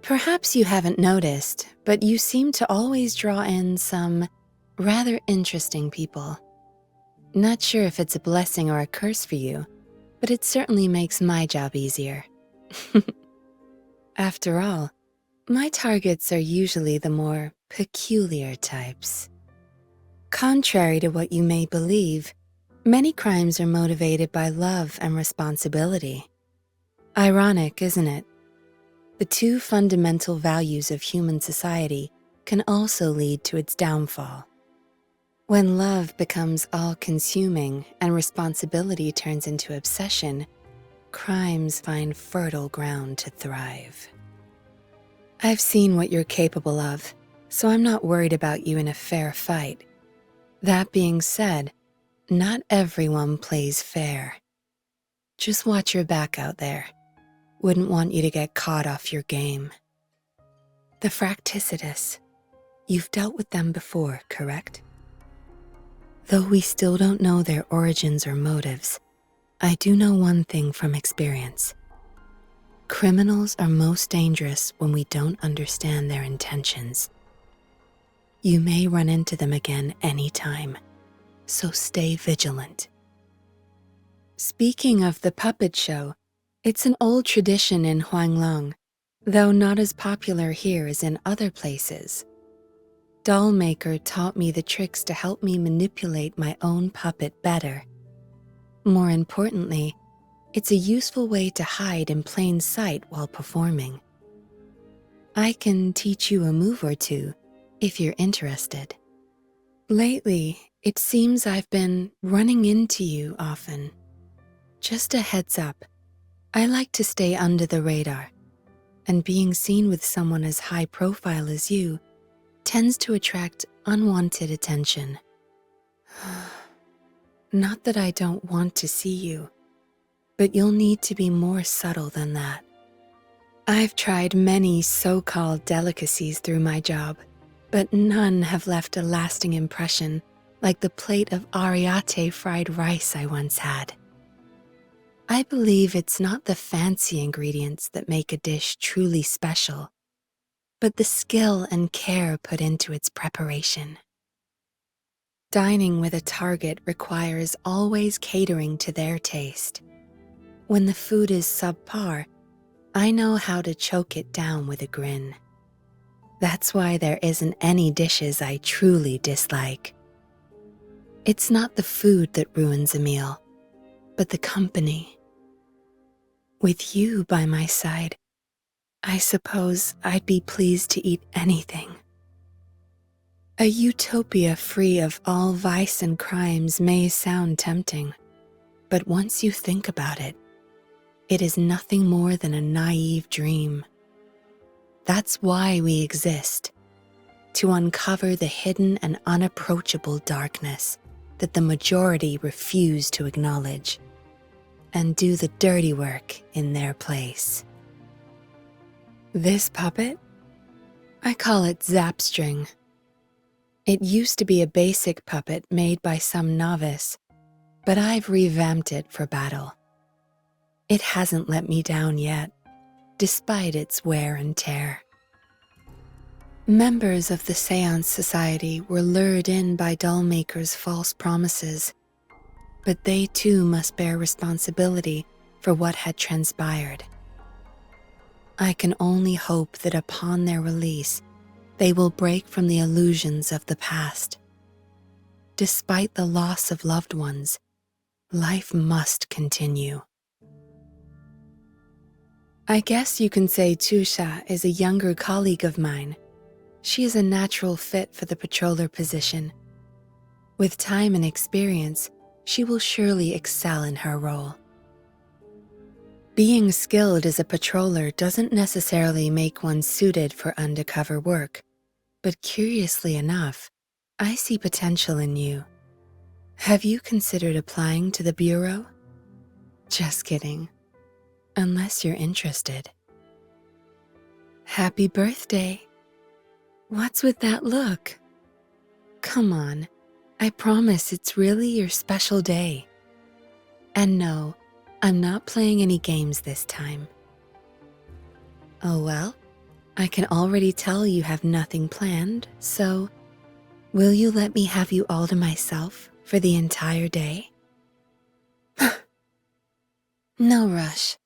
Perhaps you haven't noticed, but you seem to always draw in some rather interesting people. Not sure if it's a blessing or a curse for you, but it certainly makes my job easier. After all, my targets are usually the more peculiar types. Contrary to what you may believe, many crimes are motivated by love and responsibility. Ironic, isn't it? The two fundamental values of human society can also lead to its downfall. When love becomes all-consuming and responsibility turns into obsession, crimes find fertile ground to thrive. I've seen what you're capable of, so I'm not worried about you in a fair fight. That being said, not everyone plays fair. Just watch your back out there. Wouldn't want you to get caught off your game. The Fracticitous. You've dealt with them before, correct? Though we still don't know their origins or motives, I do know one thing from experience. Criminals are most dangerous when we don't understand their intentions. You may run into them again anytime, so stay vigilant. Speaking of the puppet show, it's an old tradition in Huanglong, though not as popular here as in other places. Dollmaker taught me the tricks to help me manipulate my own puppet better. More importantly, it's a useful way to hide in plain sight while performing. I can teach you a move or two if you're interested. Lately, it seems I've been running into you often. Just a heads up, I like to stay under the radar, and being seen with someone as high profile as you tends to attract unwanted attention. Not that I don't want to see you, but you'll need to be more subtle than that. I've tried many so-called delicacies through my job, but none have left a lasting impression like the plate of ariete fried rice I once had. I believe it's not the fancy ingredients that make a dish truly special, but the skill and care put into its preparation. Dining with a target requires always catering to their taste. When the food is subpar, I know how to choke it down with a grin. That's why there isn't any dishes I truly dislike. It's not the food that ruins a meal, but the company. With you by my side, I suppose I'd be pleased to eat anything. A utopia free of all vice and crimes may sound tempting, but once you think about it, it is nothing more than a naive dream. That's why we exist, to uncover the hidden and unapproachable darkness that the majority refuse to acknowledge, and do the dirty work in their place. This puppet? I call it Zapstring. It used to be a basic puppet made by some novice, but I've revamped it for battle. It hasn't let me down yet, despite its wear and tear. Members of the Seance Society were lured in by Dollmaker's false promises, but they too must bear responsibility for what had transpired. I can only hope that upon their release, they will break from the illusions of the past. Despite the loss of loved ones, life must continue. I guess you can say Tusha is a younger colleague of mine. She is a natural fit for the patroller position. With time and experience, she will surely excel in her role. Being skilled as a patroller doesn't necessarily make one suited for undercover work, but curiously enough, I see potential in you. Have you considered applying to the Bureau? Just kidding. Unless you're interested. Happy birthday. What's with that look? Come on, I promise it's really your special day. And no, I'm not playing any games this time. Oh well, I can already tell you have nothing planned, so will you let me have you all to myself for the entire day? No rush.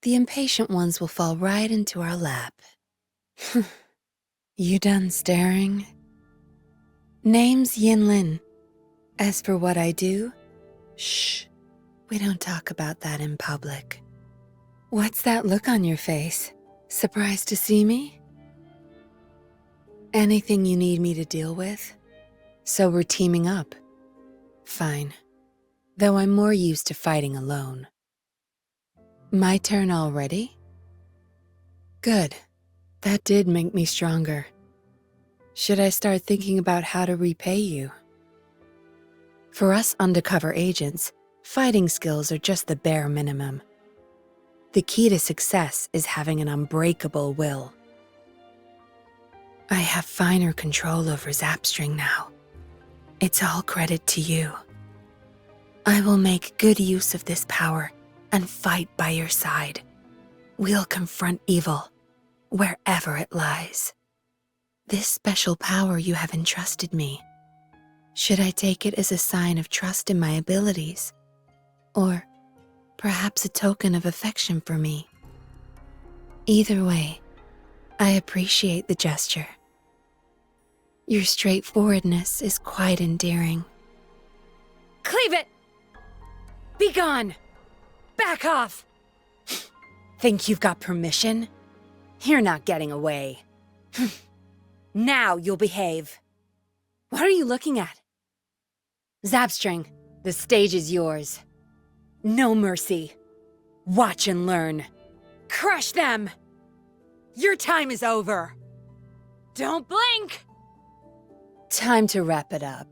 The impatient ones will fall right into our lap. You done staring? Name's Yinlin. As for what I do, shh, we don't talk about that in public. What's that look on your face? Surprised to see me? Anything you need me to deal with? So we're teaming up. Fine, though I'm more used to fighting alone. My turn already? Good. That did make me stronger. Should I start thinking about how to repay you? For us undercover agents, fighting skills are just the bare minimum. The key to success is having an unbreakable will. I have finer control over Zapstring now. It's all credit to you. I will make good use of this power and fight by your side. We'll confront evil, wherever it lies. This special power you have entrusted me, should I take it as a sign of trust in my abilities? Or perhaps a token of affection for me? Either way, I appreciate the gesture. Your straightforwardness is quite endearing. Cleave it! Be gone! Back off! Think you've got permission? You're not getting away. Now you'll behave. What are you looking at? Zapstring, the stage is yours. No mercy. Watch and learn. Crush them! Your time is over. Don't blink! Time to wrap it up.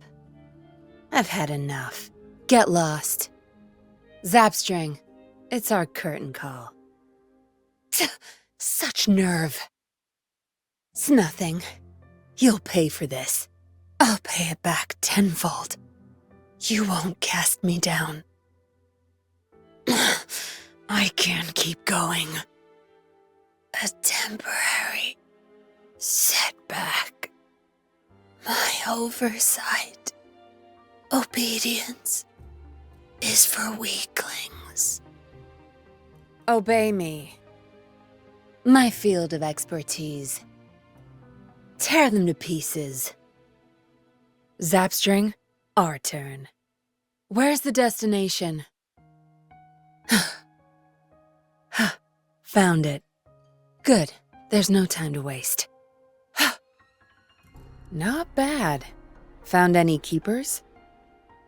I've had enough. Get lost. Zapstring, it's our curtain call. Such nerve. It's nothing. You'll pay for this. I'll pay it back tenfold. You won't cast me down. I can't keep going. A temporary setback. My oversight. Obedience is for weaklings. Obey me. My field of expertise. Tear them to pieces. Zapstring, our turn. Where's the destination? Found it. Good. There's no time to waste. Not bad. Found any keepers?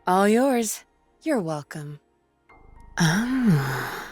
All yours. You're welcome. Ah.